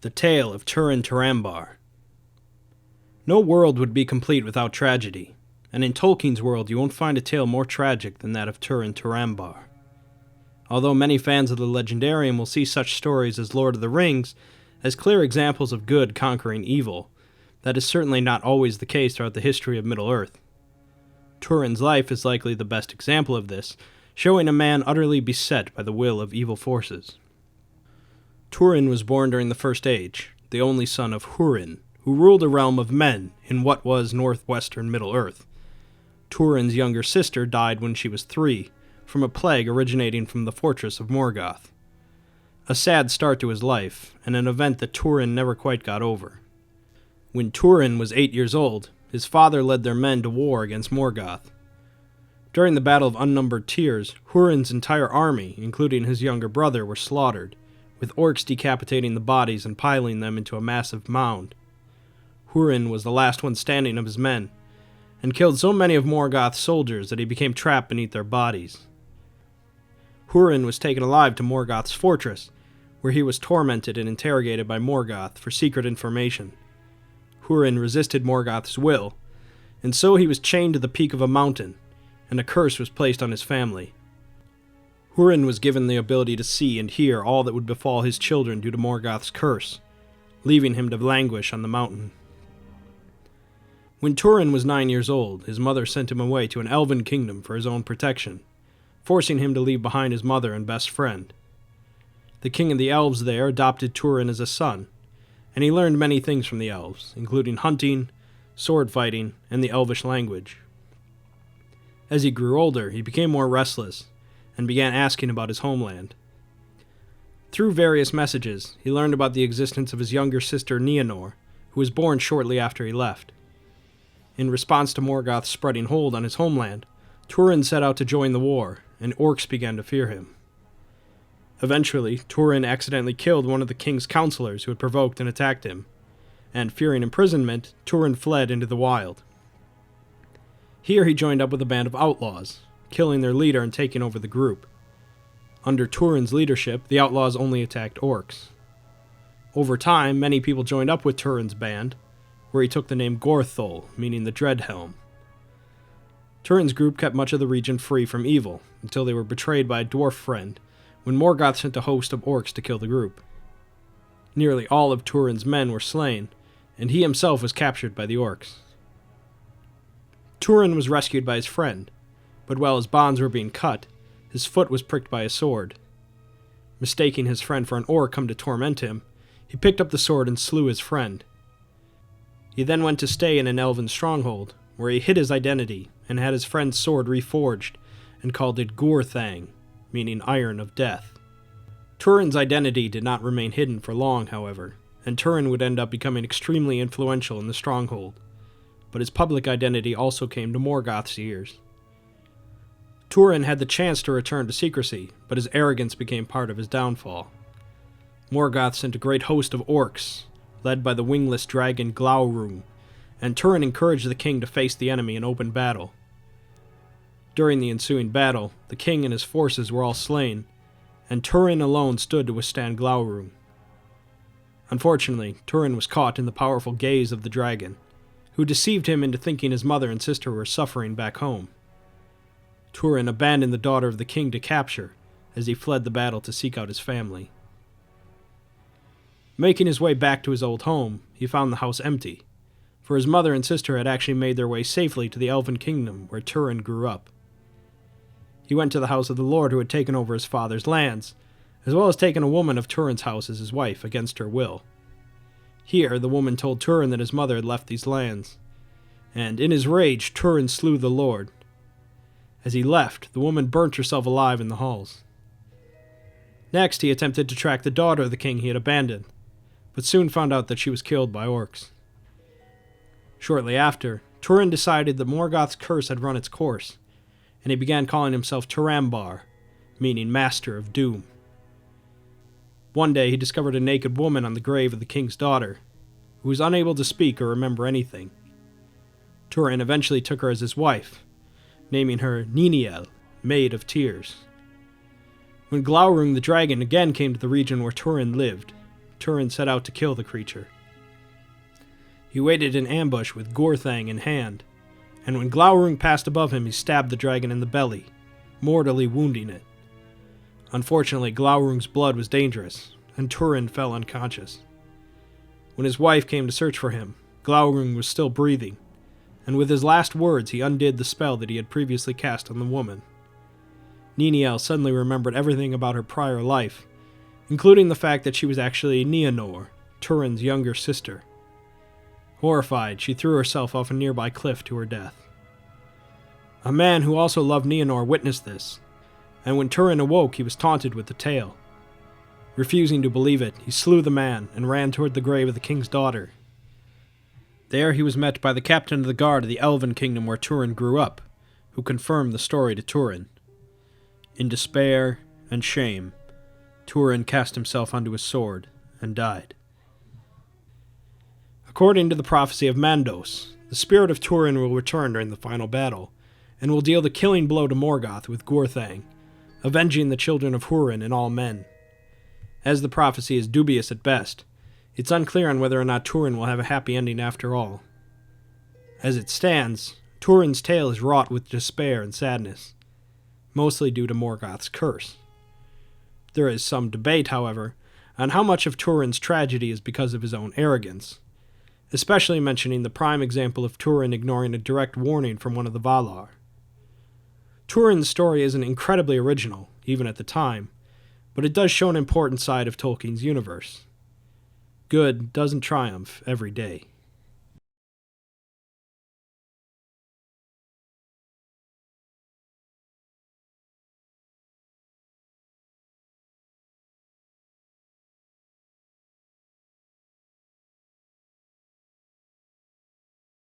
The Tale of Túrin Turambar. No world would be complete without tragedy, and in Tolkien's world you won't find a tale more tragic than that of Túrin Turambar. Although many fans of the legendarium will see such stories as Lord of the Rings as clear examples of good conquering evil, that is certainly not always the case throughout the history of Middle-earth. Túrin's life is likely the best example of this, showing a man utterly beset by the will of evil forces. Túrin was born during the First Age, the only son of Húrin, who ruled a realm of men in what was northwestern Middle-earth. Túrin's younger sister died when she was 3, from a plague originating from the fortress of Morgoth. A sad start to his life, and an event that Túrin never quite got over. When Túrin was 8 years old, his father led their men to war against Morgoth. During the Battle of Unnumbered Tears, Húrin's entire army, including his younger brother, were slaughtered, with orcs decapitating the bodies and piling them into a massive mound. Húrin was the last one standing of his men, and killed so many of Morgoth's soldiers that he became trapped beneath their bodies. Húrin was taken alive to Morgoth's fortress, where he was tormented and interrogated by Morgoth for secret information. Húrin resisted Morgoth's will, and so he was chained to the peak of a mountain, and a curse was placed on his family. Húrin was given the ability to see and hear all that would befall his children due to Morgoth's curse, leaving him to languish on the mountain. When Túrin was 9 years old, his mother sent him away to an elven kingdom for his own protection, forcing him to leave behind his mother and best friend. The king of the elves there adopted Túrin as a son, and he learned many things from the elves, including hunting, sword fighting, and the elvish language. As he grew older, he became more restless, and began asking about his homeland. Through various messages, he learned about the existence of his younger sister Nienor, who was born shortly after he left. In response to Morgoth's spreading hold on his homeland, Túrin set out to join the war, and orcs began to fear him. Eventually, Túrin accidentally killed one of the king's counselors who had provoked and attacked him, and fearing imprisonment, Túrin fled into the wild. Here he joined up with a band of outlaws, killing their leader and taking over the group. Under Túrin's leadership, the outlaws only attacked orcs. Over time, many people joined up with Túrin's band, where he took the name Gorthol, meaning the Dreadhelm. Túrin's group kept much of the region free from evil, until they were betrayed by a dwarf friend, when Morgoth sent a host of orcs to kill the group. Nearly all of Túrin's men were slain, and he himself was captured by the orcs. Túrin was rescued by his friend, but while his bonds were being cut, his foot was pricked by a sword. Mistaking his friend for an orc come to torment him, he picked up the sword and slew his friend. He then went to stay in an elven stronghold, where he hid his identity and had his friend's sword reforged and called it Gurthang, meaning Iron of Death. Túrin's identity did not remain hidden for long, however, and Túrin would end up becoming extremely influential in the stronghold, but his public identity also came to Morgoth's ears. Túrin had the chance to return to secrecy, but his arrogance became part of his downfall. Morgoth sent a great host of orcs, led by the wingless dragon Glaurung, and Túrin encouraged the king to face the enemy in open battle. During the ensuing battle, the king and his forces were all slain, and Túrin alone stood to withstand Glaurung. Unfortunately, Túrin was caught in the powerful gaze of the dragon, who deceived him into thinking his mother and sister were suffering back home. Túrin abandoned the daughter of the king to capture, as he fled the battle to seek out his family. Making his way back to his old home, he found the house empty, for his mother and sister had actually made their way safely to the elven kingdom where Túrin grew up. He went to the house of the lord who had taken over his father's lands, as well as taken a woman of Túrin's house as his wife against her will. Here, the woman told Túrin that his mother had left these lands, and in his rage, Túrin slew the lord. As he left, the woman burnt herself alive in the halls. Next, he attempted to track the daughter of the king he had abandoned, but soon found out that she was killed by orcs. Shortly after, Túrin decided that Morgoth's curse had run its course, and he began calling himself Turambar, meaning Master of Doom. One day he discovered a naked woman on the grave of the king's daughter, who was unable to speak or remember anything. Túrin eventually took her as his wife, naming her Niniel, Maid of Tears. When Glaurung the dragon again came to the region where Túrin lived, Turin set out to kill the creature. He waited in ambush with Gorthang in hand, and when Glaurung passed above him, he stabbed the dragon in the belly, mortally wounding it. Unfortunately, Glaurung's blood was dangerous, and Turin fell unconscious. When his wife came to search for him, Glaurung was still breathing, and with his last words he undid the spell that he had previously cast on the woman. Niniel suddenly remembered everything about her prior life, including the fact that she was actually Nienor, Turin's younger sister. Horrified, she threw herself off a nearby cliff to her death. A man who also loved Nienor witnessed this, and when Turin awoke, he was taunted with the tale. Refusing to believe it, he slew the man and ran toward the grave of the king's daughter. There he was met by the captain of the guard of the elven kingdom where Turin grew up, who confirmed the story to Turin. In despair and shame, Turin cast himself onto his sword and died. According to the prophecy of Mandos, the spirit of Turin will return during the final battle, and will deal the killing blow to Morgoth with Gorthang, avenging the children of Hurin and all men. As the prophecy is dubious at best, it's unclear on whether or not Turin will have a happy ending after all. As it stands, Turin's tale is wrought with despair and sadness, mostly due to Morgoth's curse. There is some debate, however, on how much of Turin's tragedy is because of his own arrogance, especially mentioning the prime example of Turin ignoring a direct warning from one of the Valar. Turin's story isn't incredibly original, even at the time, but it does show an important side of Tolkien's universe. Good doesn't triumph every day.